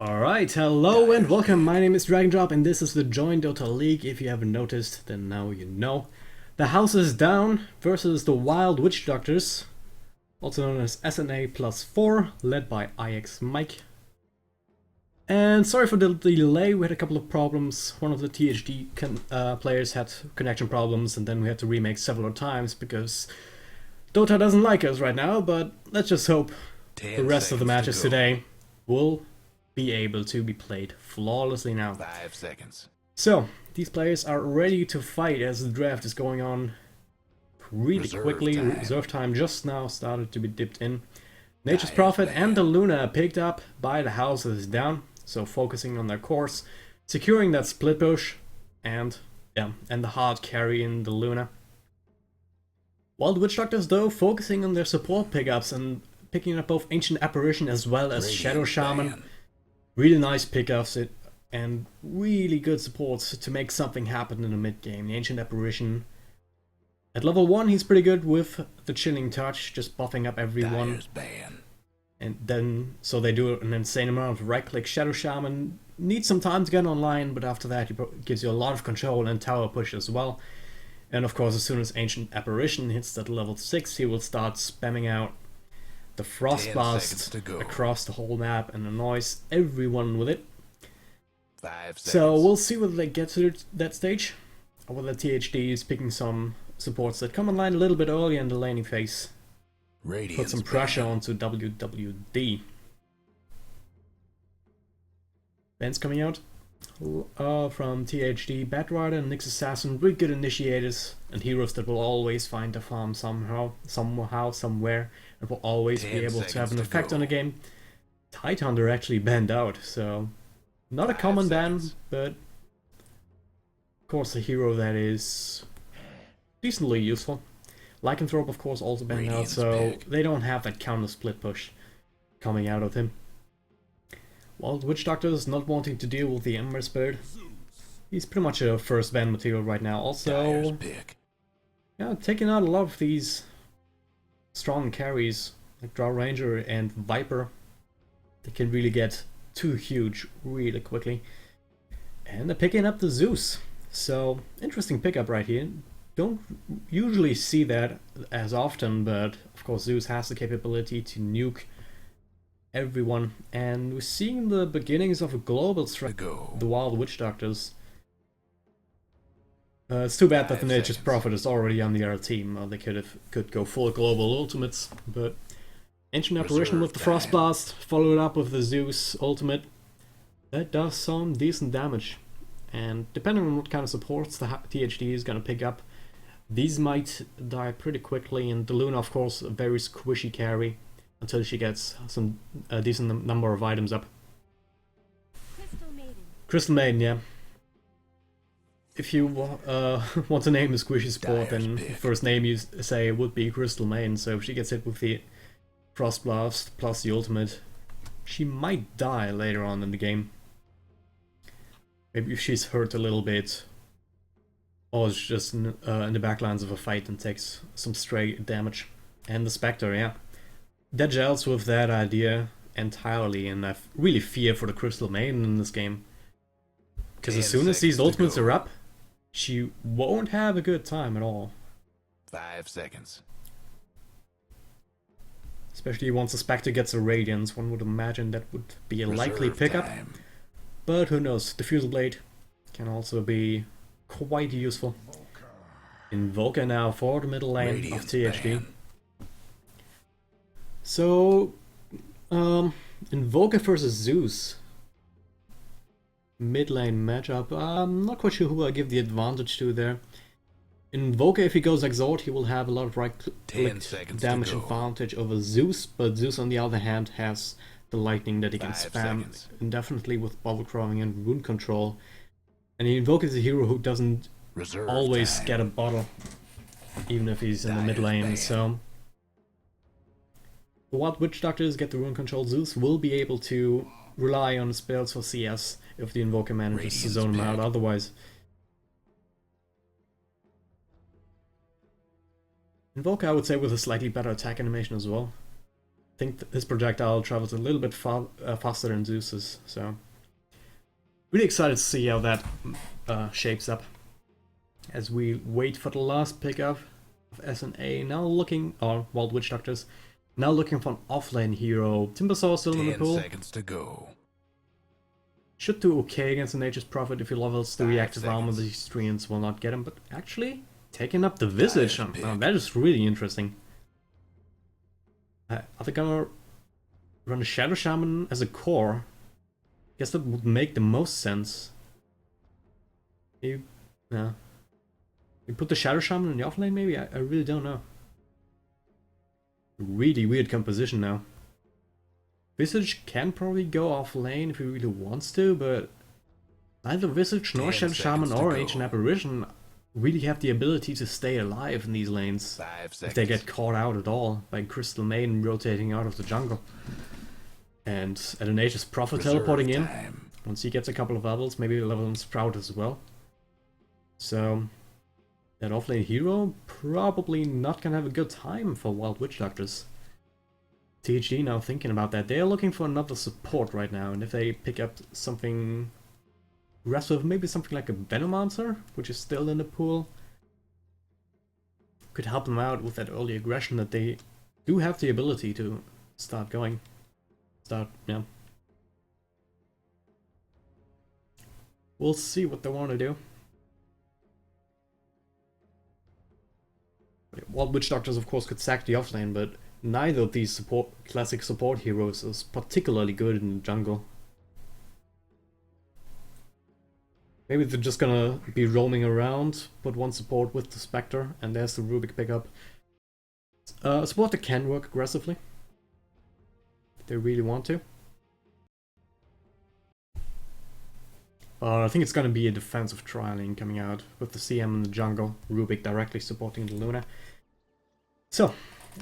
Alright, hello and welcome, my name is dragondrop and this is the joinDOTA League. If you haven't noticed, then now you know. The house is down versus the Wild Witch Doctors, also known as SNA plus 4, led by IX Mike. And sorry for the delay, we had a couple of problems. One of the THD players had connection problems and then we had to remake several times because Dota doesn't like us right now, but let's just hope the rest of the matches today will be able to be played flawlessly now. 5 seconds. So, these players are ready to fight as the draft is going on really quickly. Reserve time just now started to be dipped in. Nature's Prophet and the Luna picked up by the houses down, so focusing on their course, securing that split push, and the hard carry in the Luna. Wild Witch Doctors though focusing on their support pickups and picking up both Ancient Apparition as well as Shadow Shaman. Really nice pickups and really good supports to make something happen in the mid game. The Ancient Apparition at level 1 he's pretty good with the Chilling Touch, just buffing up everyone. And then so they do an insane amount of right click. Shadow Shaman needs some time to get online, but after that he gives you a lot of control and tower push as well. And of course as soon as Ancient Apparition hits that level 6 he will start spamming out the Frost Blast across the whole map and annoys everyone with it. 5 seconds. So we'll see whether they get to that stage, or whether THD is picking some supports that come online a little bit earlier in the laning phase. Put some pressure onto WWD. Bands coming out from THD, Batrider and Nyx Assassin, really good initiators and heroes that will always find a farm somehow, somewhere, and will always be able to have an effect on the game. Tidehunter actually banned out, so not a common ban, but of course a hero that is decently useful. Lycanthrope of course also banned out, so they don't have that counter split push coming out of him. Wild Witch Doctor is not wanting to deal with the Ember Spirit. He's pretty much a first ban material right now. Also, yeah, taking out a lot of these strong carries like Drow Ranger and Viper. They can really get too huge really quickly. And they're picking up the Zeus. So, interesting pickup right here. Don't usually see that as often, but of course Zeus has the capability to nuke everyone, and we're seeing the beginnings of a global threat. The Wild Witch Doctors. It's too bad that the Nature's Prophet is already on the other team. They could go full global ultimates, but Ancient Apparition with the Frost Blast, followed up with the Zeus ultimate. That does some decent damage, and depending on what kind of supports the THD is gonna pick up, these might die pretty quickly. And the Luna, of course, a very squishy carry until she gets some decent number of items up. Crystal Maiden, yeah. If you want to name a squishy support, then the first name you say would be Crystal Maiden. So if she gets hit with the Frost Blast plus the ultimate, she might die later on in the game. Maybe if she's hurt a little bit, or is just in the backlines of a fight and takes some stray damage. And the Spectre, yeah. That gels with that idea entirely, and I really fear for the Crystal Maiden in this game. Because as soon as these ultimates are up, she won't have a good time at all. 5 seconds. Especially once the Spectre gets a Radiance, one would imagine that would be a likely pickup. But who knows, the Fusel Blade can also be quite useful. Invoker now for the middle lane of THD. So, Invoker versus Zeus. Mid lane matchup. I'm not quite sure who I'll give the advantage to there. Invoker, if he goes Exalt, he will have a lot of right-click damage advantage over Zeus, but Zeus on the other hand has the lightning that he can spam indefinitely with bubble crawling and rune control. And the Invoker is a hero who doesn't always get a bottle, even if he's in the mid lane, so the Wild Witch Doctors get the rune control. Zeus will be able to rely on spells for CS if the Invoker manages to zone him out otherwise. Invoker, I would say, with a slightly better attack animation as well. think his projectile travels a little bit faster than Zeus's, so really excited to see how that shapes up as we wait for the last pickup of SNA. Now looking, or Wild Witch Doctors, now looking for an offlane hero. Timbersaw still in the 10 pool. seconds to go. Should do okay against the Nature's Prophet if he levels the reactive armor. seconds. These treants will not get him, but actually taking up the Visage, that is really interesting. Are they gonna run a Shadow Shaman as a core? Guess that would make the most sense. You put the Shadow Shaman in the offlane maybe? I really don't know. Really weird composition now. Visage can probably go off lane if he really wants to, but neither Visage nor 10 Shadow Shaman seconds to or go. Ancient Apparition really have the ability to stay alive in these lanes 5 if seconds. they get caught out at all by Crystal Maiden rotating out of the jungle. And at an Aegis Prophet Reserve teleporting in, time. once he gets a couple of levels, maybe a level in Sprout as well. So that offlane hero probably not gonna have a good time for Wild Witch Doctors. THD now thinking about that. They are looking for another support right now, and if they pick up something aggressive, maybe something like a Venomancer, which is still in the pool, could help them out with that early aggression that they do have the ability to start going. Yeah. We'll see what they want to do. Wild Witch Doctors, of course, could sack the offlane, but neither of these classic support heroes is particularly good in the jungle. Maybe they're just gonna be roaming around, put one support with the Spectre, and there's the Rubik pickup. A support that can work aggressively, if they really want to. I think it's gonna be a defensive trialing coming out with the CM in the jungle, Rubik directly supporting the Luna. So,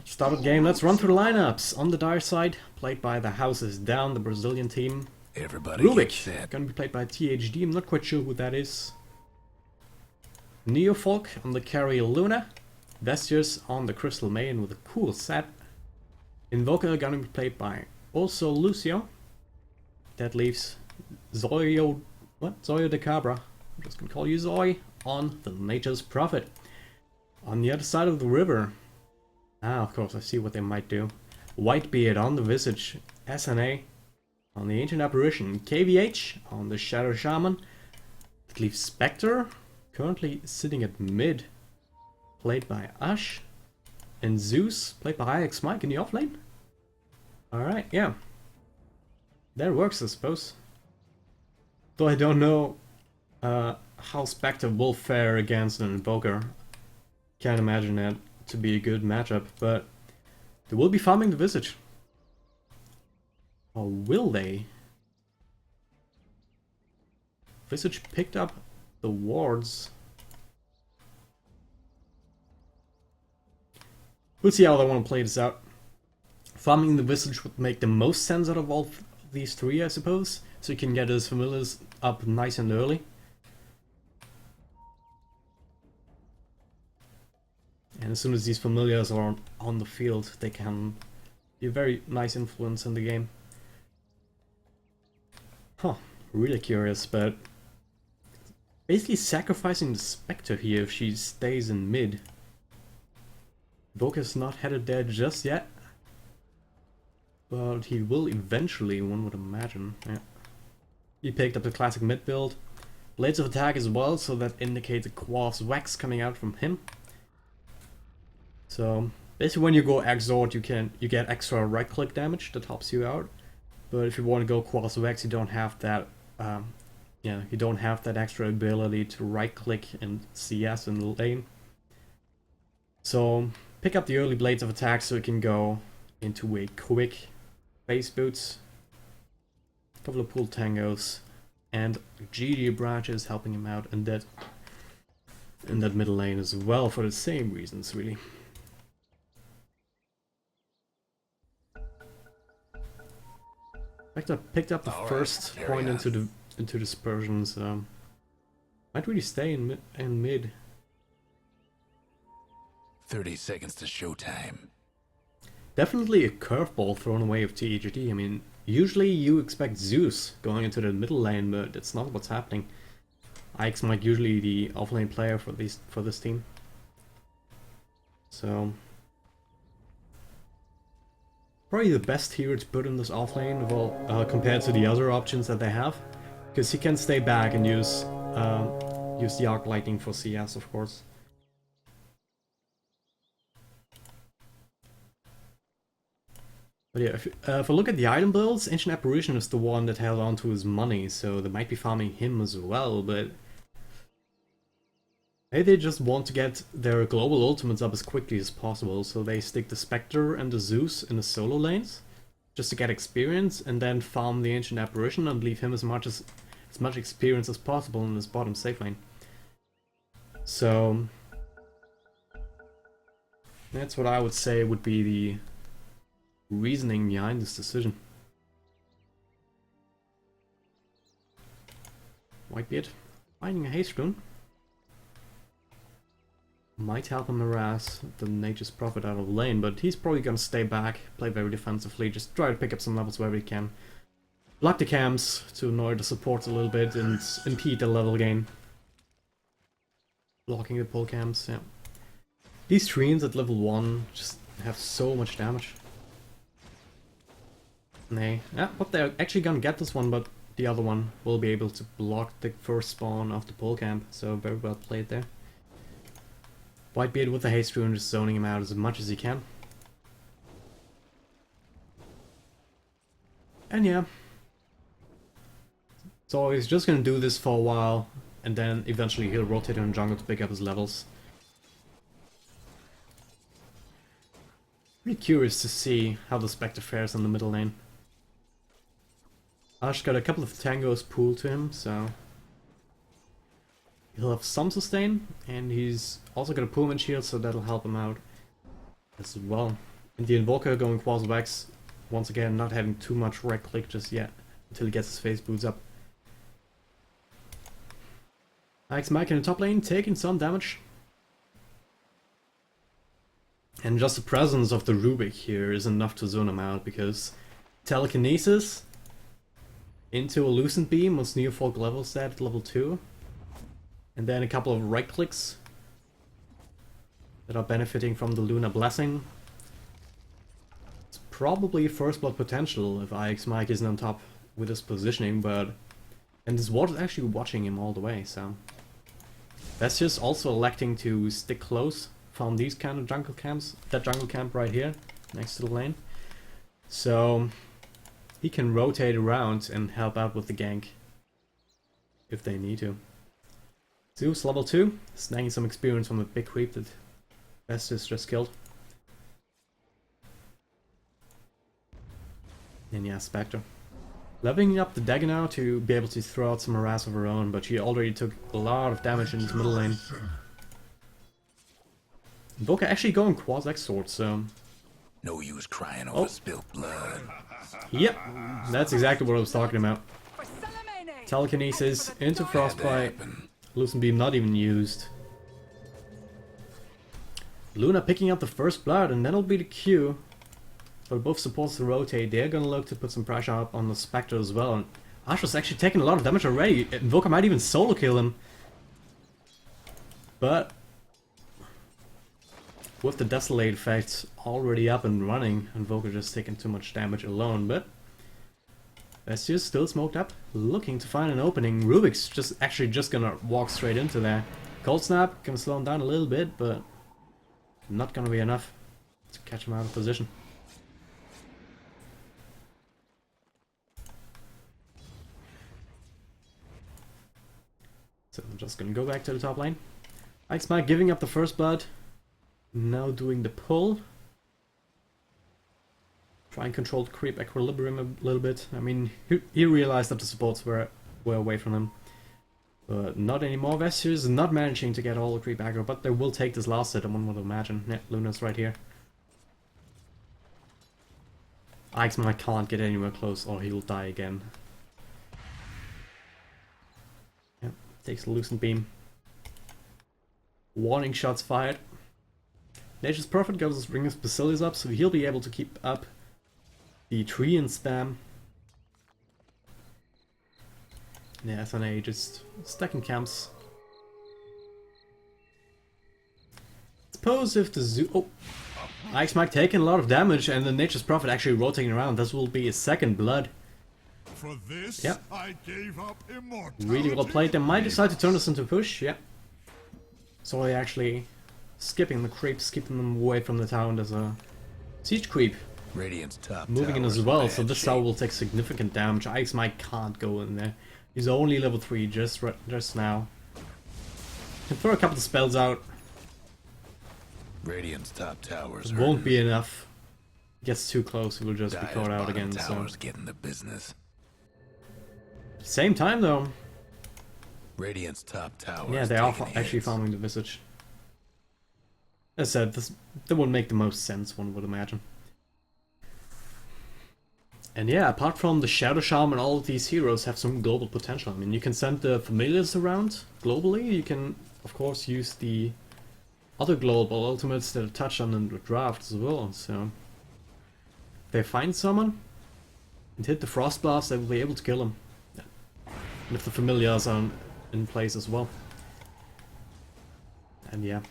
start of the game, let's run through the lineups. On the Dire side, played by the Houses Down, the Brazilian team. Everybody get Rubik, set. gonna be played by THD, I'm not quite sure who that is. Neofolk on the carry Luna. Vestius on the Crystal Maiden with a cool set. Invoker gonna be played by also Lucio. That leaves Zoyo de Cabra, I'm just gonna call you Zoy, on the Nature's Prophet. On the other side of the river, of course, I see what they might do. Whitebeard on the Visage, SNA on the Ancient Apparition, KVH on the Shadow Shaman. That leaves Spectre, currently sitting at mid, played by Ash. And Zeus, played by IX Mike in the offlane. Alright, yeah. That works, I suppose. Though I don't know how Spectre will fare against an Invoker. Can't imagine that to be a good matchup, but they will be farming the Visage. Or will they? Visage picked up the wards. We'll see how they want to play this out. Farming the Visage would make the most sense out of all these three, I suppose. So you can get his familiars up nice and early. And as soon as these familiars are on the field, they can be a very nice influence in the game. Really curious, but basically sacrificing the Spectre here if she stays in mid. Boka's not headed there just yet, but he will eventually, one would imagine. Yeah. He picked up the classic mid build. Blades of Attack as well, so that indicates a Quartz Wax coming out from him. So basically when you go Exort you get extra right click damage that helps you out. But if you want to go Quartz Wax you don't have that you don't have that extra ability to right click and CS in the lane. So pick up the early Blades of Attack so you can go into a quick base boots. A couple of pool tangos and GD branches helping him out in that middle lane as well for the same reasons really. Spectre picked up the first point into dispersions. Might really stay in mid. 30 seconds to showtime. definitely a curveball thrown away of THD. I mean, usually you expect Zeus going into the middle lane, but that's not what's happening. Ike's Mike usually the offlane player for this team. So probably the best hero to put in this offlane of all, compared to the other options that they have, because he can stay back and use the Arc Lightning for CS, of course. But yeah, if I look at the item builds, Ancient Apparition is the one that held on to his money, so they might be farming him as well, but maybe they just want to get their global ultimates up as quickly as possible, so they stick the Spectre and the Zeus in the solo lanes, just to get experience, and then farm the Ancient Apparition and leave him as much experience as possible in his bottom safe lane. So that's what I would say would be the reasoning behind this decision. Whitebeard finding a haste rune might help him harass the Nature's Prophet out of lane, but he's probably gonna stay back, play very defensively, just try to pick up some levels wherever he can. Block the camps to annoy the supports a little bit and impede the level gain. Blocking the pull camps, yeah. These treants at level 1 just have so much damage. Nay, yeah, but they're actually gonna get this one, but the other one will be able to block the first spawn of the pull camp, so very well played there. Whitebeard with the haste rune, just zoning him out as much as he can. And yeah. So he's just gonna do this for a while, and then eventually he'll rotate in jungle to pick up his levels. Pretty curious to see how the Spectre fares in the middle lane. Ash got a couple of tangos pooled to him, so he'll have some sustain, and he's also got a Pullman shield, so that'll help him out as well. And the Invoker going Quasi-Vex, once again not having too much right click just yet, until he gets his face boots up. Ike's Mike in the top lane, taking some damage. And just the presence of the Rubik here is enough to zone him out, because Telekinesis into a Lucent Beam was Neofolk level set at level 2. And then a couple of right clicks that are benefiting from the Luna Blessing. It's probably first blood potential if IX Mike isn't on top with his positioning, but... And this ward is actually watching him all the way, so... That's just also electing to stick close, farm these kind of jungle camps, that jungle camp right here, next to the lane. So... he can rotate around and help out with the gank, if they need to. Zeus level 2, snagging some experience from the big creep that Vestus just killed. And yeah, Spectre. Leveling up the dagger now to be able to throw out some harass of her own, but she already took a lot of damage in this middle lane. Invoker actually going Quasi-X sword, so... No use crying over spilt blood. Yep, that's exactly what I was talking about. Telekinesis into Frostbite. Lucent Beam not even used. Luna picking up the first blood, and that'll be the cue for both supports to rotate. They're gonna look to put some pressure up on the Spectre as well. And Asher's actually taking a lot of damage already. Invoker might even solo kill him. But with the Desolate effect already up and running, Invoker just taking too much damage alone. But Vestius still smoked up, looking to find an opening. Rubik's just gonna walk straight into there. Cold Snap gonna slow him down a little bit, but not gonna be enough to catch him out of position. So I'm just gonna go back to the top lane. Ixmark giving up the first blood. Now doing the pull. Try and control the creep equilibrium a little bit. I mean, he realized that the supports were away from him. But not anymore. Vestius is not managing to get all the creep aggro, but they will take this last hit, one would imagine. Yeah, Luna's right here. Ixmark can't get anywhere close or he'll die again. Yeah, takes the Lucent Beam. Warning shots fired. Nature's Prophet got his Ring of Basilius up, so he'll be able to keep up the tree and spam. Yeah, SNA just stacking camps. Suppose if the zoo... Oh! Ice Mike taking a lot of damage and the Nature's Prophet actually rotating around. This will be his second blood. For this, Yep. I gave up immortality. Really well played. They might decide to turn this into a push, yeah. So they're actually skipping the creeps, keeping them away from the town. There's a siege creep Radiant's top moving in tower's as well, bad so this shape. tower will take significant damage. Ice Mike can't go in there. He's only level 3 just now. Can throw a couple of spells out. Radiant's top tower's It won't hurting. be enough. Gets too close, he will just be Dire's caught out bottom again. So, tower's getting the business. same time though. Radiant's top tower. Yeah, they are actually farming the Visage. As I said, that would make the most sense, one would imagine. And yeah, apart from the Shadow Shaman, all of these heroes have some global potential. I mean, you can send the familiars around globally. You can, of course, use the other global ultimates that are touched on in the draft as well. So, if they find someone and hit the Frost Blast, they will be able to kill him. And if the familiars are in place as well. And yeah.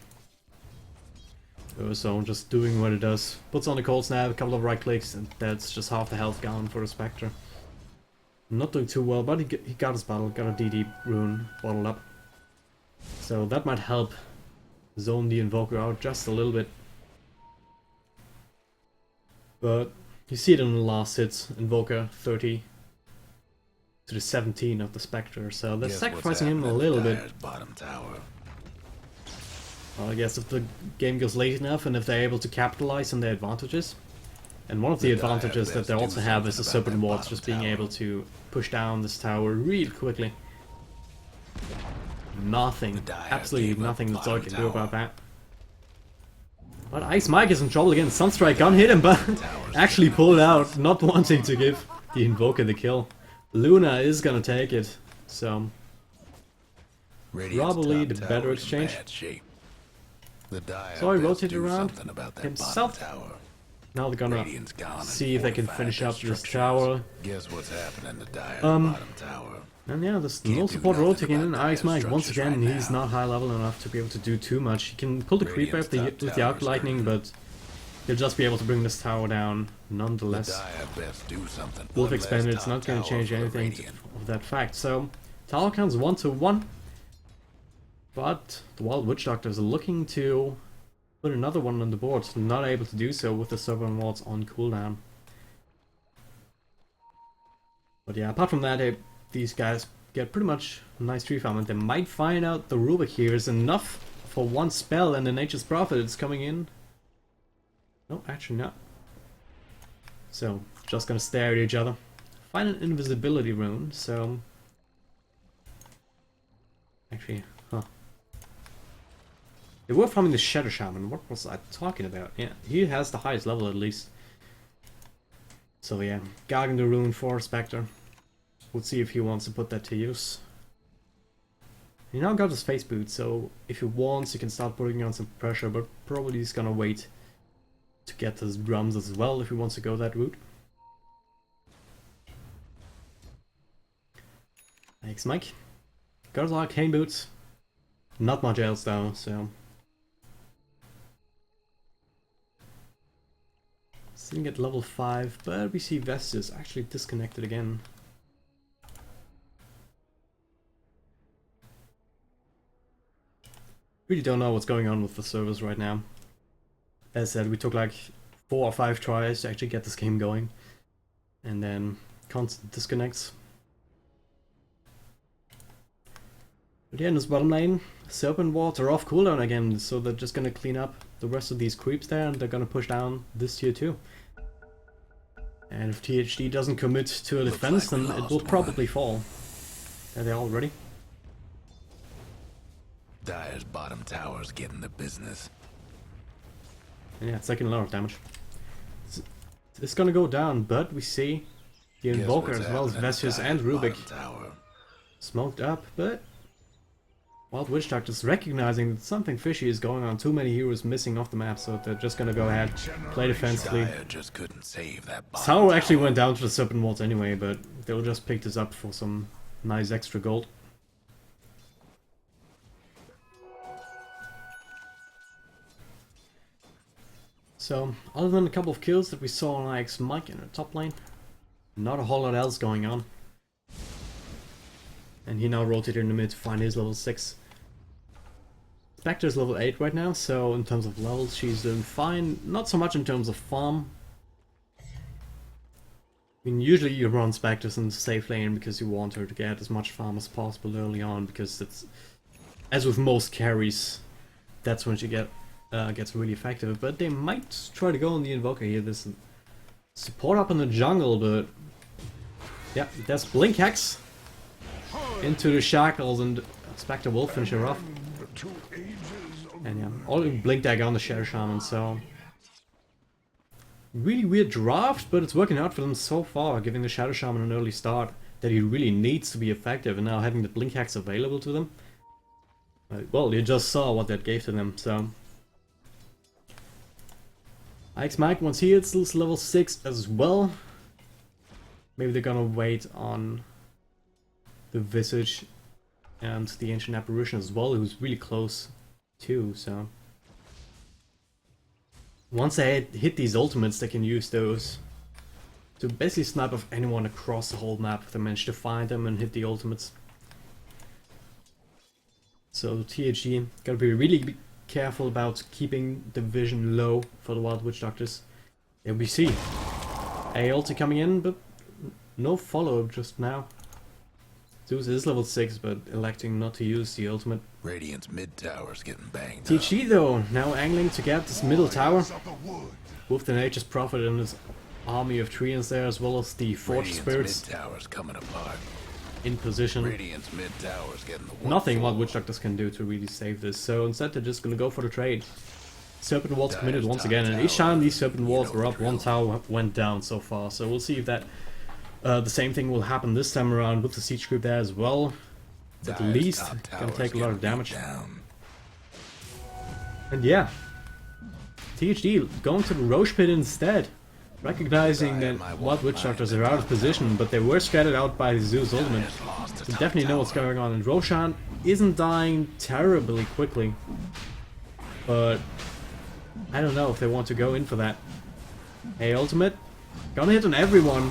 So just doing what it does. Puts on the cold snap, a couple of right clicks, and that's just half the health gone for the Spectre. Not doing too well, but he got his battle, got a DD rune bottled up. So that might help zone the Invoker out just a little bit. But you see it in the last hits, Invoker 30 to the 17 of the Spectre, so they're Guess what's sacrificing him a happening little to bit. Dire's bottom tower. Well, I guess if the game goes late enough and if they're able to capitalize on their advantages. And one of the advantages that they also have is the Serpent Wards just being able to push down this tower really quickly. Nothing, absolutely nothing that Zoid can do about that. But Ice Mike is in trouble again. Sunstrike gun hit him, but actually pulled out, not wanting to give the Invoker the kill. Luna is gonna take it, so Radiant's probably top the better tower's in exchange. bad shape. The Dire So he best rotated do around something about that himself. bottom tower. Now they're gonna Radiant's gone and see if they can fortified finish their up this structures. tower. Guess what's happening to Dire's Um, bottom tower. And yeah, there's Can't no do support nothing rotating in. about Ice dire Mike, once structures again, right he's now. not high level enough to be able to do too much. He can pull the creep Radiant's up with top the Arc tower's Lightning, hurting. but he'll just be able to bring this tower down The nonetheless. Dire best do something. Wolf One less Expanded, it's top not going to tower change for the anything Radiant. of that fact. So, tower counts 1-1. But the Wild Witch Doctor is looking to put another one on the board. Not able to do so with the Serpent Wards on cooldown. But yeah, apart from that, these guys get pretty much a nice tree farm, and they might find out the Rubik here is enough for one spell, and the Nature's Prophet is coming in. No, actually not. So, just gonna stare at each other. Find an invisibility rune, so... Actually, huh. They were farming the Shadow Shaman, what was I talking about? Yeah, he has the highest level at least. So yeah, Gargant the rune for Spectre. We'll see if he wants to put that to use. He now got his face boot, so if he wants he can start putting on some pressure, but probably he's gonna wait to get his drums as well if he wants to go that route. Thanks, Mike. Got his arcane boots. Not much else though, so... Sitting at level 5, but we see Vestus actually disconnected again. Really don't know what's going on with the servers right now. As I said, we took like 4 or 5 tries to actually get this game going. And then constant disconnects. But yeah, in this bottom lane, Serpent Wards are off cooldown again, so they're just gonna clean up the rest of these creeps there, and they're gonna push down this tier 2. And if THD doesn't commit to a defense, like we then it lost will one. probably fall. Are they all ready? Dire's bottom tower's getting the business. And yeah, it's taking a lot of damage. It's gonna go down, but we see the Guess Invoker what's as well as happening to Vesius and Dire's Rubik bottom tower. smoked up, but Wild Witch Doctors recognizing that something fishy is going on, too many heroes missing off the map, so they're just gonna go ahead, play defensively. Dire just couldn't save that bottom Sour actually tower. went down to the Serpent Walls anyway, but they'll just pick this up for some nice extra gold. So, other than a couple of kills that we saw on Ike's Mike in the top lane, not a whole lot else going on. And he now rotated in the mid to find his level 6. Spectre's level 8 right now, so in terms of levels she's doing fine. Not so much in terms of farm. I mean, usually you run Spectres in the safe lane because you want her to get as much farm as possible early on, because it's, as with most carries, that's when she gets really effective. But they might try to go on the Invoker here. This support up in the jungle, but yeah, there's Blink Hex into the shackles, and Spectre will finish her off. And yeah, all Blink Dagger on the Shadow Shaman, so really weird draft, but it's working out for them so far, giving the Shadow Shaman an early start that he really needs to be effective, and now having the Blink Hex available to them. Well, you just saw what that gave to them, so. Ike's Mike, once he hits level 6 as well. Maybe they're gonna wait on the Visage and the Ancient Apparition as well, who's really close too, so. Once they hit these ultimates, they can use those to basically snipe off anyone across the whole map if they manage to find them and hit the ultimates. So THD gotta be really careful about keeping the vision low for the Wild Witch Doctors. There we see a ulti coming in, but no follow-up just now. Zeus is level 6, but electing not to use the ultimate. Radiant's mid tower's getting banged up. THD though, now angling to get this middle tower. With the Nature's Prophet and his army of treants there, as well as the Forge Spirits Mid tower's coming apart. in position. Radiant's mid tower's getting the Nothing what forward. Witch Doctors can do to really save this, so instead they're just gonna go for the trade. Serpent Walls committed once again, and each time these Serpent Walls were up, one tower went down so far, so we'll see if that the same thing will happen this time around with the Siege Group there as well. At Dire's least top gonna tower's take a lot of getting damage. beat down. And yeah, THD going to the Roche Pit instead, recognizing that Wild Witch Doctors are out of position, but they were scattered out by Zeus ultimate. Dire's lost the So top definitely know what's tower. going on, and Roshan isn't dying terribly quickly, but I don't know if they want to go in for that. Hey, ultimate, gonna hit on everyone.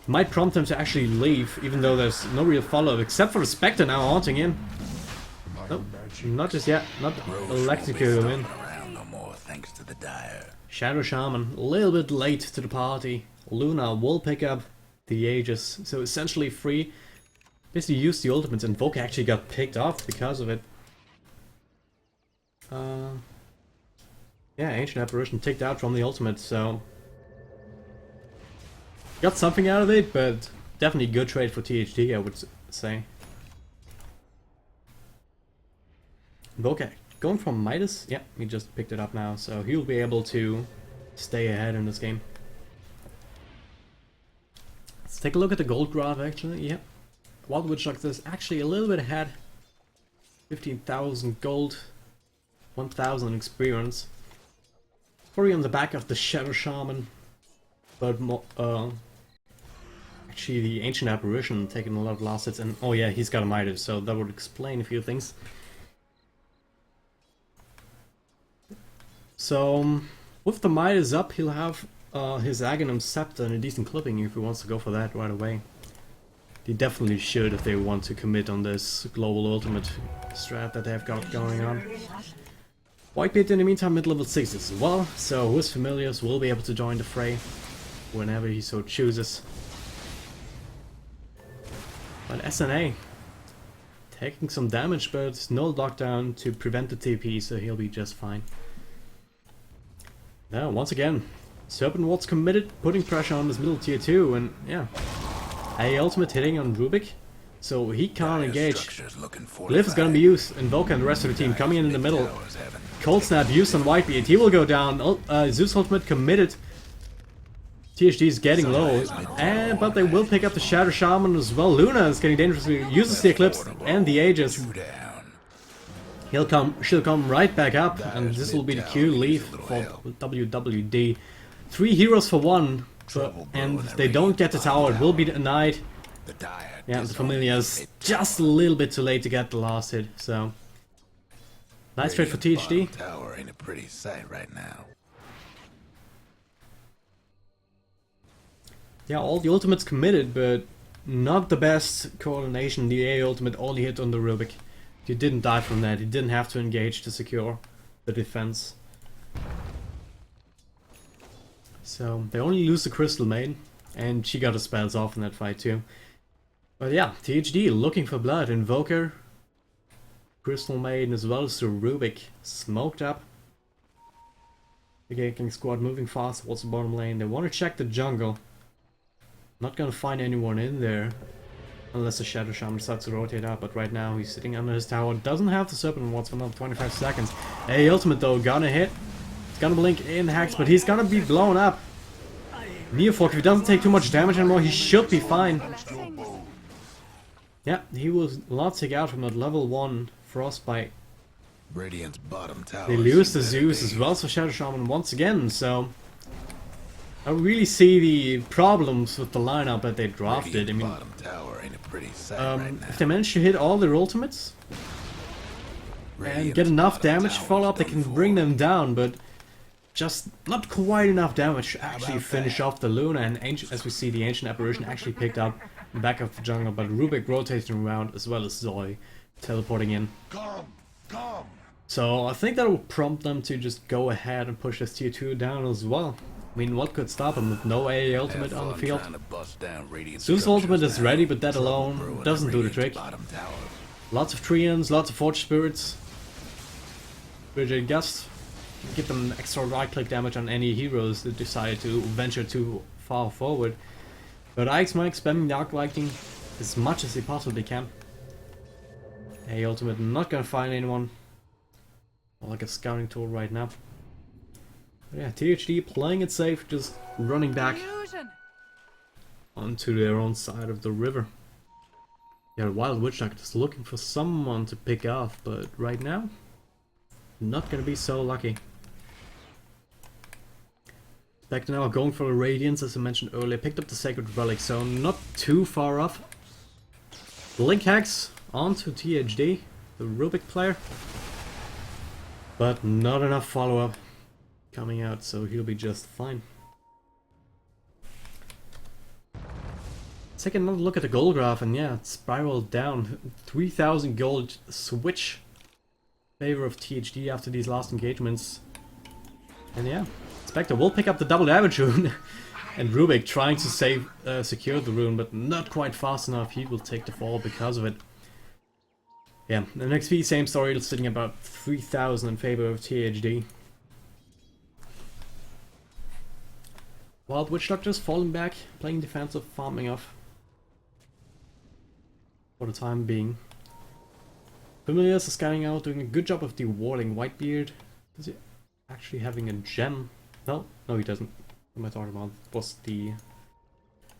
Might prompt them to actually leave, even though there's no real follow-up, except for the Spectre now haunting in. Nope, not just yet, not Roche won't be electrocute him in. stomping around no more, thanks to the Dire. Shadow Shaman, a little bit late to the party. Luna will pick up the Aegis, so essentially free. Basically used the ultimates, and Invoker actually got picked off because of it. Yeah, Ancient Apparition ticked out from the ultimate, so got something out of it, but definitely good trade for THD, I would say. Invoker going from Midas, yeah, he just picked it up now, so he'll be able to stay ahead in this game. Let's take a look at the gold graph actually, yeah. Wild Witch Doctors actually a little bit ahead. 15,000 gold, 1,000 experience. Probably on the back of the Shadow Shaman, but actually the Ancient Apparition taking a lot of last hits, and oh yeah, he's got a Midas, so that would explain a few things. So with the Midas up, he'll have his Aghanim Scepter and a decent clipping if he wants to go for that right away. They definitely should if they want to commit on this global ultimate strat that they've got going on. Whitebeard in the meantime mid-level 6 as well, so his familiars will be able to join the fray whenever he so chooses. But SNA taking some damage, but no lockdown to prevent the TP, so he'll be just fine. Now, once again, Serpent Waltz committed, putting pressure on this middle tier 2, and yeah, a ultimate hitting on Rubik, so he can't Dire's engage. structure's looking Glyph is gonna be used, Invoker and the rest of the team coming in the Mid middle. tower's having Cold Snap used on Whitebeard, he will go down. Zeus ultimate committed. THD is getting low, but they will pick up the Shadow Shaman as well. Luna is getting dangerously, uses the Eclipse and the Aegis. Two down. She'll come right back up, and this will be the Q leave for WWD. 3 heroes for 1, and if they don't get the tower, it will be denied. The dire. Yeah, the Familiar's just a little bit too late to get the last hit, so... Nice trade for THD. Tower ain't a pretty sight right now. Yeah, all the ultimates committed, but not the best coordination. The A ultimate only hit on the Rubik. He didn't die from that, he didn't have to engage to secure the defense. So, they only lose the Crystal Maiden, and she got her spells off in that fight too. But yeah, THD looking for blood. Invoker, Crystal Maiden as well as the Rubik smoked up. The King squad moving fast towards the bottom lane. They want to check the jungle. Not gonna find anyone in there. Unless the Shadow Shaman starts to rotate up, but right now he's sitting under his tower. Doesn't have the Serpent Wards for another 25 seconds. A ultimate though, gonna hit. It's gonna blink in Hex, but he's gonna be blown up. Neofork, if he doesn't take too much damage anymore, he should be fine. Yeah, he will not take out from that level 1 Frostbite. Radiant's bottom tower. They lose the Zeus as well, so Shadow Shaman once again, so... I really see the problems with the lineup that they drafted. I mean, bottom tower ain't a pretty sight right now. if they manage to hit all their ultimates and get enough damage to follow up, they can bring them down, but just not quite enough damage to actually finish off the Luna. And Ancient, as we see, the Ancient Apparition actually picked up the back of the jungle, but Rubik rotating around as well as Zoe teleporting in. So I think that will prompt them to just go ahead and push this tier 2 down as well. I mean, what could stop him with no AA ultimate on the field? Zeus ultimate is ready, but that alone doesn't do the trick. Lots of Treants, lots of Forge Spirits. Bridget Gust. Give them extra right-click damage on any heroes that decide to venture too far forward. But Ike's Mike spamming Dark Lightning as much as he possibly can. AA ultimate not gonna find anyone. Or like a scouting tool right now. Yeah, THD playing it safe, just running back onto their own side of the river. Yeah, Wild Witch Doctor is looking for someone to pick off, but right now, not gonna be so lucky. Spectre now going for the Radiance, as I mentioned earlier, picked up the Sacred Relic, so not too far off. Blink Hex onto THD, the Rubik player, but not enough follow-up coming out, so he'll be just fine. Let's take another look at the gold graph, and yeah, it spiraled down. 3,000 gold switch favor of THD after these last engagements. And yeah, Spectre will pick up the double damage rune. And Rubik trying to secure the rune, but not quite fast enough. He will take the fall because of it. Yeah, the next V, same story, sitting about 3,000 in favor of THD. Wild Witch Doctors falling back, playing defensive, farming off for the time being. Familiars are scanning out, doing a good job of dewarding Whitebeard. Is he actually having a gem? No, he doesn't. What am I talking about? Was the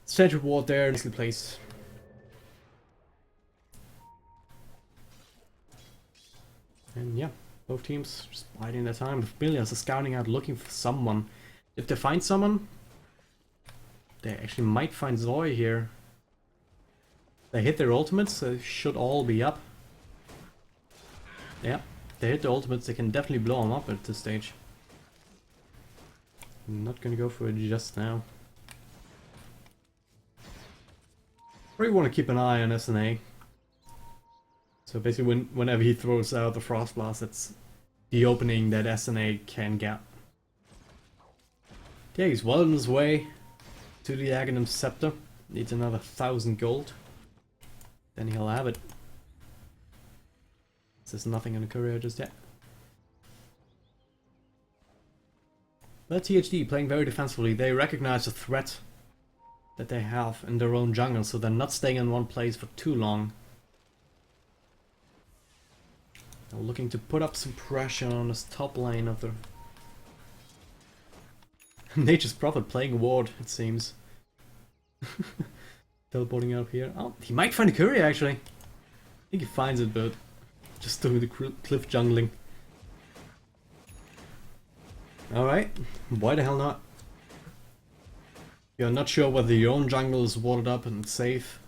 Sacred Ward there nicely placed. And yeah, both teams just biding their time. The Familiars are scouting out, looking for someone. If they find someone, they actually might find Zoe here. They hit their ultimates, they should all be up. Yeah, they hit the ultimates, they can definitely blow them up at this stage. I'm not gonna go for it just now. Probably want to keep an eye on SNA. So basically whenever he throws out the Frost Blast, it's the opening that SNA can get. Yeah, he's well on his way to the Aghanim Scepter. Needs another 1,000 gold. Then he'll have it. There's nothing in the courier just yet. But THD playing very defensively. They recognize the threat that they have in their own jungle, so they're not staying in one place for too long. They're looking to put up some pressure on this top lane of the Nature's Prophet playing ward, it seems. Teleporting up here. Oh, he might find a courier actually. I think he finds it, but just doing the cliff jungling. Alright, why the hell not? You're not sure whether your own jungle is warded up and safe.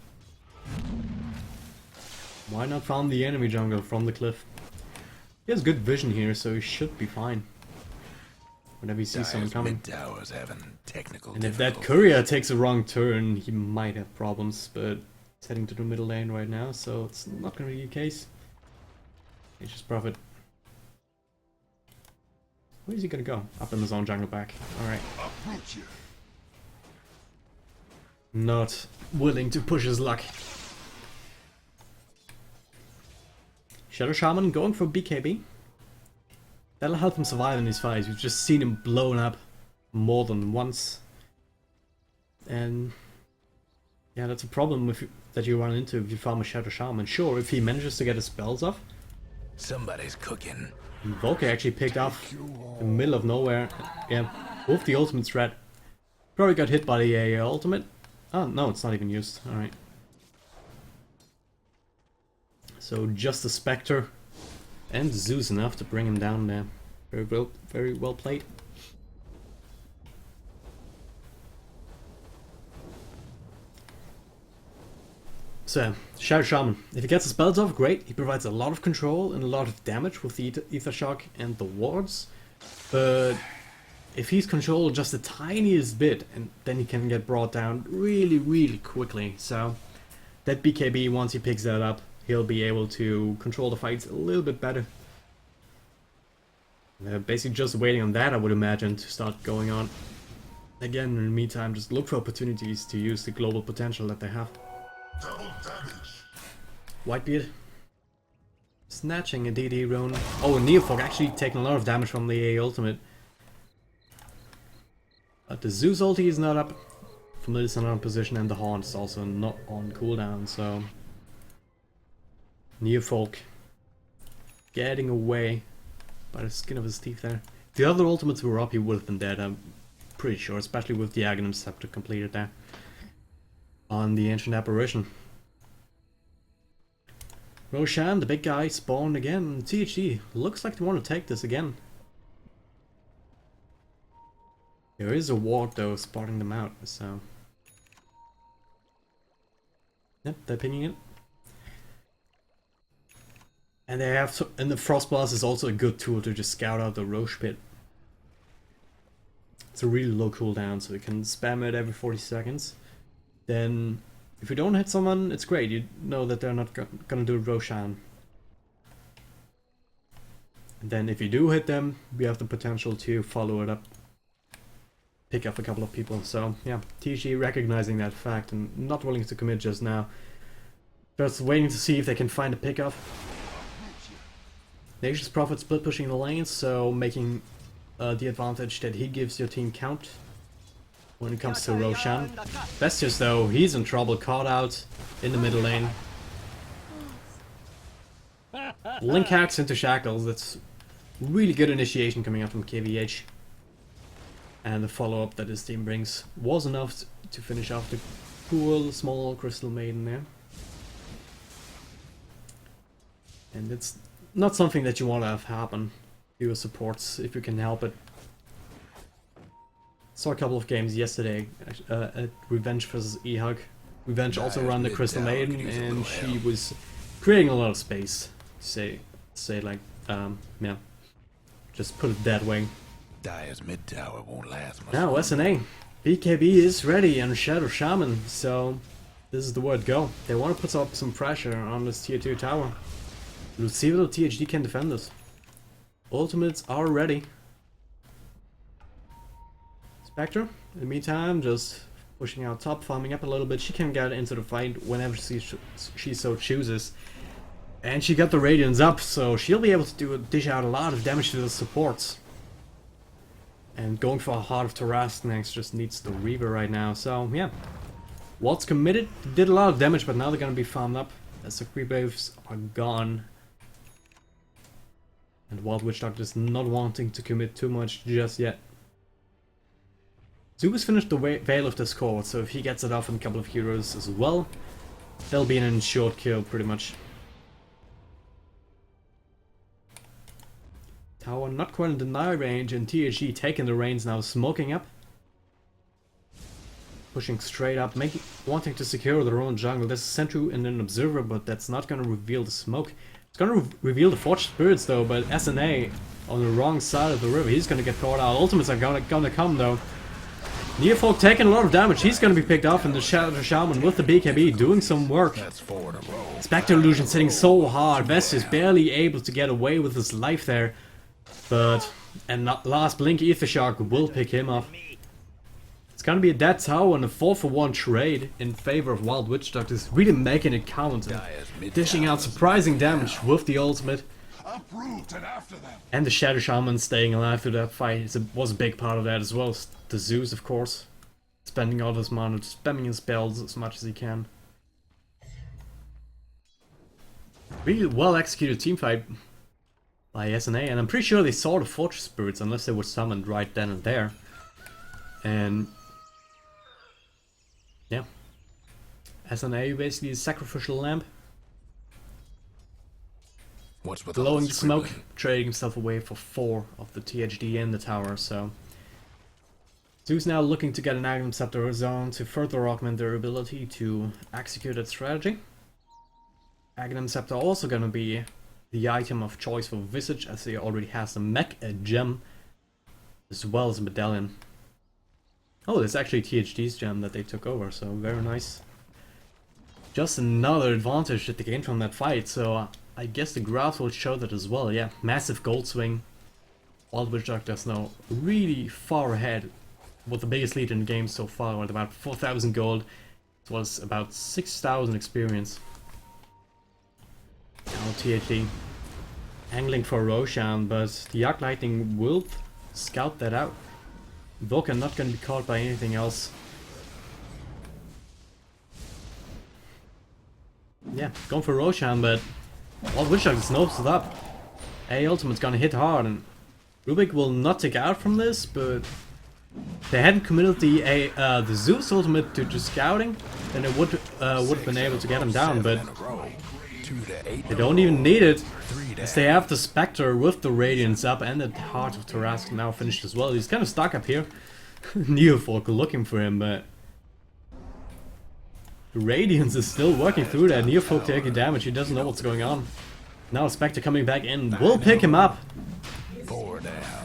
Why not farm the enemy jungle from the cliff? He has good vision here, so he should be fine. Whenever he sees someone coming. Mid-tower's having technical And if that difficulties. courier takes a wrong turn, he might have problems, but he's heading to the middle lane right now, so it's not gonna be the case. Nature's Prophet. Where is he gonna go? Up in his own jungle back. Alright. Approach it. Not willing to push his luck. Shadow Shaman going for BKB. That'll help him survive in these fights. We've just seen him blown up more than once. And yeah, that's a problem that you run into if you farm a Shadow Shaman. Sure, if he manages to get his spells off. Somebody's cooking. Volker actually picked off in the middle of nowhere. Yeah, both the ultimate threat. Probably got hit by the AA ultimate. Oh, no, it's not even used. Alright. So just the Spectre and Zeus enough to bring him down there. Very well played. So, Shadow Shaman. If he gets his spells off, great. He provides a lot of control and a lot of damage with the Ether Shock and the wards. But if he's controlled just the tiniest bit, and then he can get brought down really quickly. So that BKB, once he picks that up, he'll be able to control the fights a little bit better. Basically just waiting on that, I would imagine, to start going on. Again, in the meantime, just look for opportunities to use the global potential that they have. Double damage. Whitebeard. Snatching a DD rune. Oh, and Neofog actually taking a lot of damage from the A ultimate. But the Zeus ulti is not up. Familiar is not on position, and the Haunt is also not on cooldown, so... Neofolk getting away by the skin of his teeth there. If the other ultimates were up, he would have been dead, I'm pretty sure, especially with the Aghanim Scepter completed there. On the Ancient Apparition. Roshan, the big guy, spawned again. THD, looks like they want to take this again. There is a ward though, spotting them out, so... Yep, they're pinging it. And they have to, and the Frost Blast is also a good tool to just scout out the Roche Pit. It's a really low cooldown, so you can spam it every 40 seconds. Then, if you don't hit someone, it's great. You know that they're not gonna do Roshan. And then if you do hit them, we have the potential to follow it up. Pick up a couple of people. So, yeah, THD recognizing that fact and not willing to commit just now. Just waiting to see if they can find a pickup. Nature's Prophet split pushing the lanes, so making the advantage that he gives your team count when it comes to Roshan. Bestius though, he's in trouble, caught out in the middle lane. Link hacks into Shackles, that's really good initiation coming out from KVH. And the follow-up that his team brings was enough to finish off the cool small Crystal Maiden there. And it's not something that you want to have happen to your supports if you can help it. Saw a couple of games yesterday at Revenge vs EHUG. Revenge also ran the Crystal Maiden, and she was creating a lot of space. Say like, yeah, just put it that way. Dire's mid-tower won't last much. Now SNA, BKB is ready on Shadow Shaman, so this is the word go. They want to put up some pressure on this tier 2 tower. We'll see whether THD can defend this. Ultimates are ready. Spectre, in the meantime, just pushing out top, farming up a little bit. She can get into the fight whenever she so chooses. And she got the Radiance up, so she'll be able to dish out a lot of damage to the supports. And going for a Heart of Taras next just needs the Reaver right now, so yeah. What's committed? Did a lot of damage, but now they're gonna be farmed up as the creep waves are gone. And Wild Witch Doctor is not wanting to commit too much just yet. Zeus finished the Veil of Discord, so if he gets it off in a couple of heroes as well, they'll be an ensured kill pretty much. Tower not quite in deny range, and THD taking the reins now, smoking up. Pushing straight up, wanting to secure their own jungle. There's a sentry and an observer, but that's not going to reveal the smoke. It's going to reveal the Forged Spirits though, but SNA on the wrong side of the river, he's going to get caught out. Ultimates are going to come though. Neofolk taking a lot of damage, he's going to be picked off, and the Shadow Shaman with the BKB doing some work. Spectre illusion sitting so hard, Vest is barely able to get away with his life there. But, and last Blink Ether Shark will pick him up. It's gonna be a dead tower and a 4-for-1 trade in favor of Wild Witch Doctors, really making it count and dishing out surprising damage with the ultimate. And the Shadow Shaman staying alive through that fight was a big part of that, as well as the Zeus, of course. Spending all his mana, spamming his spells as much as he can. Really well executed team fight by SNA, and I'm pretty sure they saw the Fortress Spirits unless they were summoned right then and there. And yeah, SNA basically is sacrificial lamp. What's with Blowing all the this smoke, scribbling? trading himself away for 4 of the THD in the tower, so Zeus now looking to get an Agnum Scepter of his own to further augment their ability to execute its strategy. Agnum Scepter also gonna be the item of choice for Visage, as he already has a mech, a gem, as well as a medallion. Oh, there's actually THD's gem that they took over, so very nice. Just another advantage that they gained from that fight, so I guess the graphs will show that as well. Yeah, massive gold swing. Wild Witch Doctors now really far ahead, with the biggest lead in the game so far, with about 4,000 gold. It was about 6,000 experience. Now THD angling for Roshan, but the Arc Lightning will scout that out. Vulcan not going to be caught by anything else. Yeah, going for Roshan, but Wild Witch Doctor snopes it up. A ultimate's gonna hit hard, and Rubik will not take out from this, but they hadn't committed the Zeus ultimate to just scouting, then it would have been able to get him down, but they don't even need it, as they have the Spectre with the Radiance up and the Heart of Tarrasque now finished as well. He's kind of stuck up here. Neofolk looking for him, but the Radiance is still working through that. Neofolk taking damage, he doesn't know what's going on. Now Spectre coming back in, will pick him up.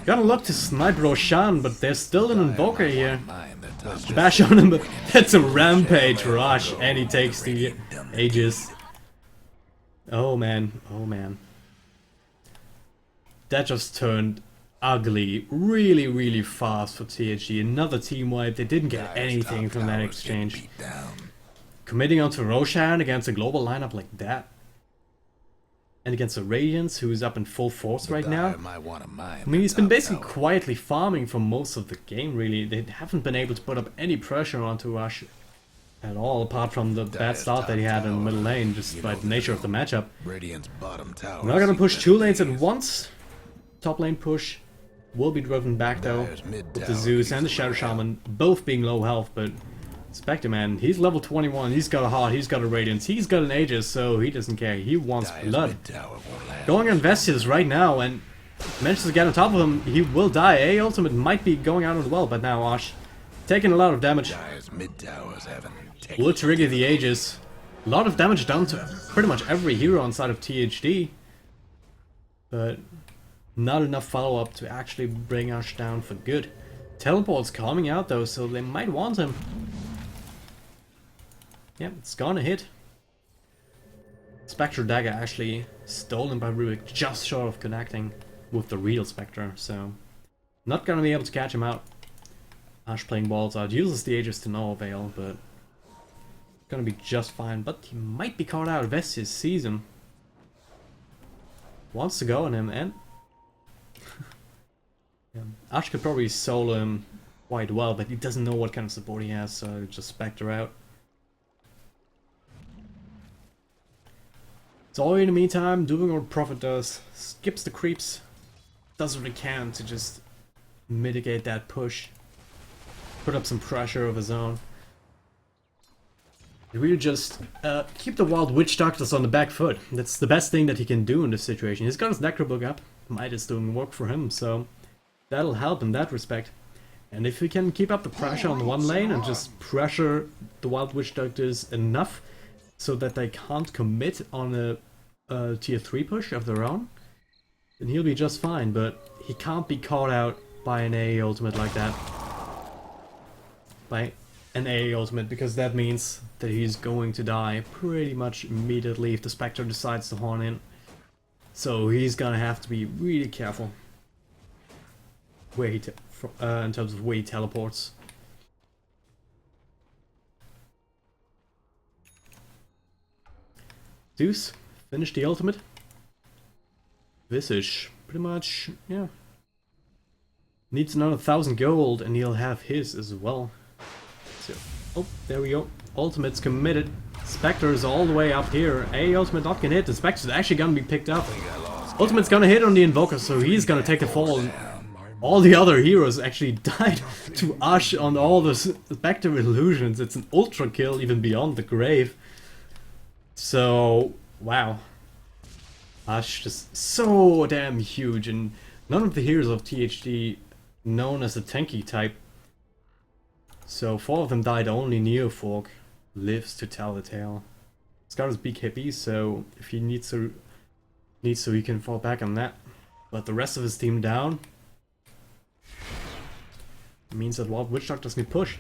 Gonna look to snipe Roshan, but there's still an Invoker here. Bash on him, but that's a Rampage Rush, and he takes the Aegis. Oh man, oh man. That just turned ugly really fast for THD. Another team wipe, they didn't get anything from that exchange. Committing onto Roshan against a global lineup like that. And against a Radiance who's up in full force right now. I mean, he's been basically quietly farming for most of the game, really. They haven't been able to put up any pressure onto Rush at all, apart from the bad start that he had in the middle lane, just by the nature of the matchup. We're not gonna push 2 lanes at once. Top lane push will be driven back though, with the Zeus and the Shadow Shaman both being low health, but Spectre, man, he's level 21, he's got a Heart, he's got a Radiance, he's got an Aegis, so he doesn't care, he wants blood. Going on Vestius right now, and manages to get on top of him, he will die. A ultimate might be going out as well, but now Ash taking a lot of damage. Will trigger the Aegis. A lot of damage done to pretty much every hero inside of THD, but not enough follow-up to actually bring Ash down for good. Teleport's coming out though, so they might want him. Yep, it's gonna hit. Spectre Dagger actually stolen by Rubik, just short of connecting with the real Spectre, so not gonna be able to catch him out. Ash playing balls out, uses the Aegis to no avail, but gonna be just fine. But he might be caught out. Vestius sees him, wants to go on him, and yeah, Ash could probably solo him quite well, but he doesn't know what kind of support he has, so just Spectre out. So in the meantime, doing what Prophet does, skips the creeps, does what he can to just mitigate that push. put up some pressure of his own. Really just keep the Wild Witch Doctors on the back foot. That's the best thing that he can do in this situation. He's got his Necrobook up. Might is doing work for him, so that'll help in that respect. And if we can keep up the pressure on the one lane and just pressure the Wild Witch Doctors enough so that they can't commit on a tier 3 push of their own, then he'll be just fine, but he can't be caught out by an AA ultimate like that. By an AA ultimate, because that means that he's going to die pretty much immediately if the Spectre decides to horn in. So he's gonna have to be really careful where he in terms of where he teleports. Zeus, finish the ultimate. Visage, pretty much, yeah. Needs another 1,000 gold and he'll have his as well. So, oh, there we go. Ultimate's committed. Spectre is all the way up here. Ultimate not gonna hit. The Spectre's actually gonna be picked up. Ultimate's gonna hit on the Invoker, so he's gonna take the fall. All the other heroes actually died to Ash on all the Spectre illusions. It's an ultra kill even beyond the grave. So, wow. Ash just so damn huge, and none of the heroes of THD known as a tanky type. So 4 of them died, only Neofork lives to tell the tale. He's got his big hippie, so if he needs to he can fall back on that. But the rest of his team down means that Wild Witch Doctors need push.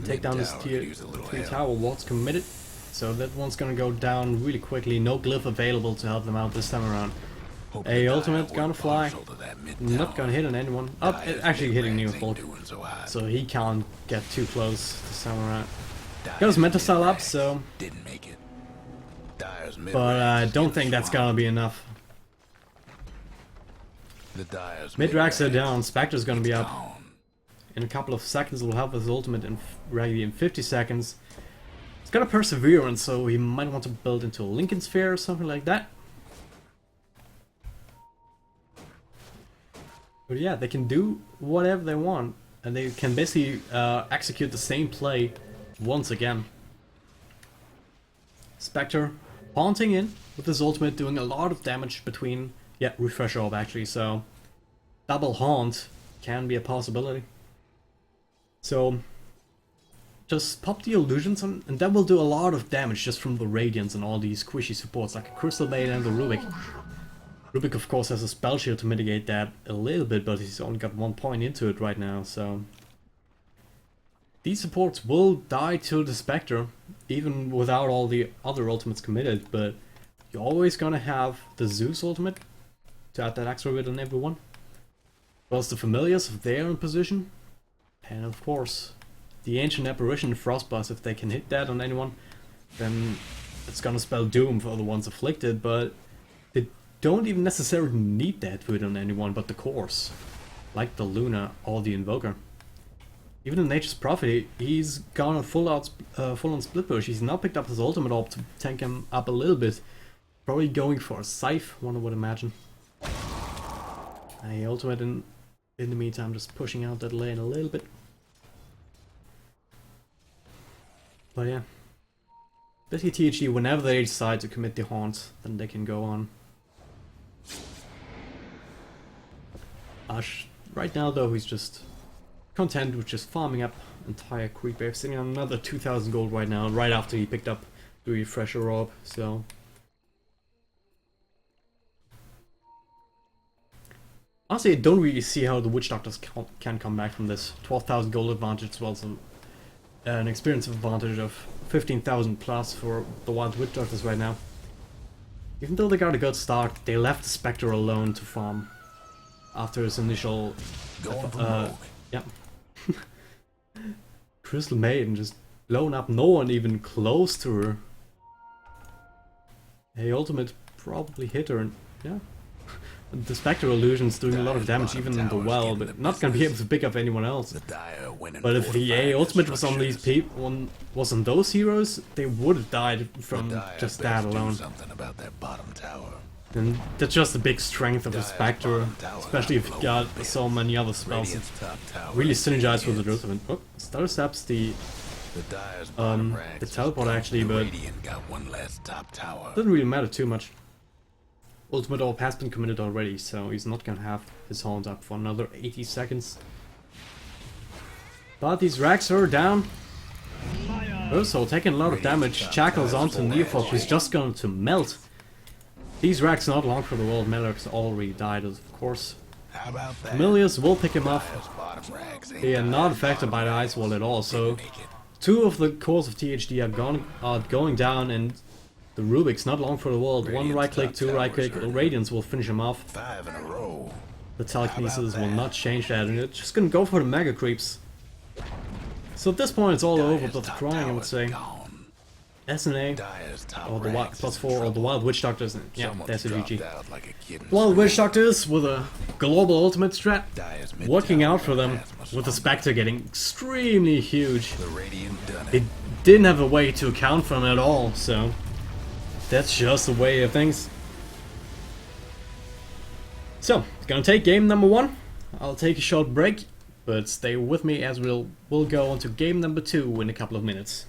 Take down this tier 3 tower. Ward's committed, so that one's gonna go down really quickly. No glyph available to help them out this time around. A ultimate gonna fly, not gonna hit on anyone. Oh, actually hitting Neofork, so he can't get too close this time around. Got his mental style up, so but I don't think that's gonna be enough. Mid-racks are down, Spectre's gonna be up. In a couple of seconds we'll have his ultimate ready in 50 seconds. He's got a Perseverance, so he might want to build into a Lincoln Sphere or something like that. But yeah, they can do whatever they want, and they can basically execute the same play once again. Spectre haunting in with his ultimate, doing a lot of damage between... Yeah, refresh orb actually, so double haunt can be a possibility. So just pop the illusions on, and that will do a lot of damage just from the Radiance and all these squishy supports like a Crystal Maid and the Rubik. Rubik of course has a spell shield to mitigate that a little bit, but he's only got 1 point into it right now, so... These supports will die to the Spectre, even without all the other ultimates committed, but you're always gonna have the Zeus ultimate to add that extra bit on everyone. Plus the Familiars if they are in position, and of course the Ancient Apparition Frostbust, if they can hit that on anyone, then it's gonna spell doom for the ones afflicted, but they don't even necessarily need that to hit on anyone but the cores, like the Luna or the Invoker. Even in Nature's Prophet, he's gone a full-on split push. He's now picked up his ultimate orb to tank him up a little bit. Probably going for a Scythe, one would imagine. A ultimate in the meantime, just pushing out that lane a little bit. But yeah. Basically THD, whenever they decide to commit the haunt, then they can go on. Ash, right now though, he's just content with just farming up entire creep wave, sitting on another 2,000 gold right now, right after he picked up the refresher orb, so... Honestly, I don't really see how the Witch Doctors can come back from this. 12,000 gold advantage as well as an experience advantage of 15,000 plus for the Wild Witch Doctors right now. Even though they got a good start, they left the Spectre alone to farm after his initial... yeah. Crystal Maiden just blown up, no one even close to her. Hey, ultimate probably hit her, and yeah. The Spectre illusion's doing a lot of damage even in the well, but not gonna be able to pick up anyone else. But if the A ultimate was on these people, was on those heroes, they would have died from just that alone. Something about that bottom tower. And that's just the big strength of the Spectre, especially if you got so many other spells. It Radiant's top tower really is synergize with the hits. Jota. Oh, Stutter Steps the Dire's bottom rags the was teleport gone. actually, The but Radiant got one last top tower. doesn't really matter too much. Ultimate Orb has been committed already, so he's not gonna have his horns up for another 80 seconds. But these racks are down. Also taking a lot of damage. Shackles onto Neofolk, who's just going to melt. These racks not long for the world. Melork's already died, of course. How about that? Familius will pick him off. Dire's bottom rags ain't They are not dying. affected by the Ice Wall at all, so Make it. 2 of the cores of THD are going down, and the Rubik's not long for the world. 1 Radiant's right click, top 2 right click, towers are- Radiance will finish him off. 5 in a row. The telekinesis How will about not change that, and it's just gonna go for the mega creeps. So at this point it's all over, Dire's but the top crying I would tower's say. gone. SNA, Dire's top or the rags plus is 4, or the trouble. Wild Witch Doctors, yeah, Someone's that's a GG. dropped out like a kid in Wild Witch school. Doctors with a global ultimate strat, Dire's mid working tower out for them, won't last much with the longer. Spectre getting extremely huge. The Radiant done it. They didn't have a way to account for them at all, so that's just the way of things. So, gonna take game number 1. I'll take a short break, but stay with me as we'll go on to game number 2 in a couple of minutes.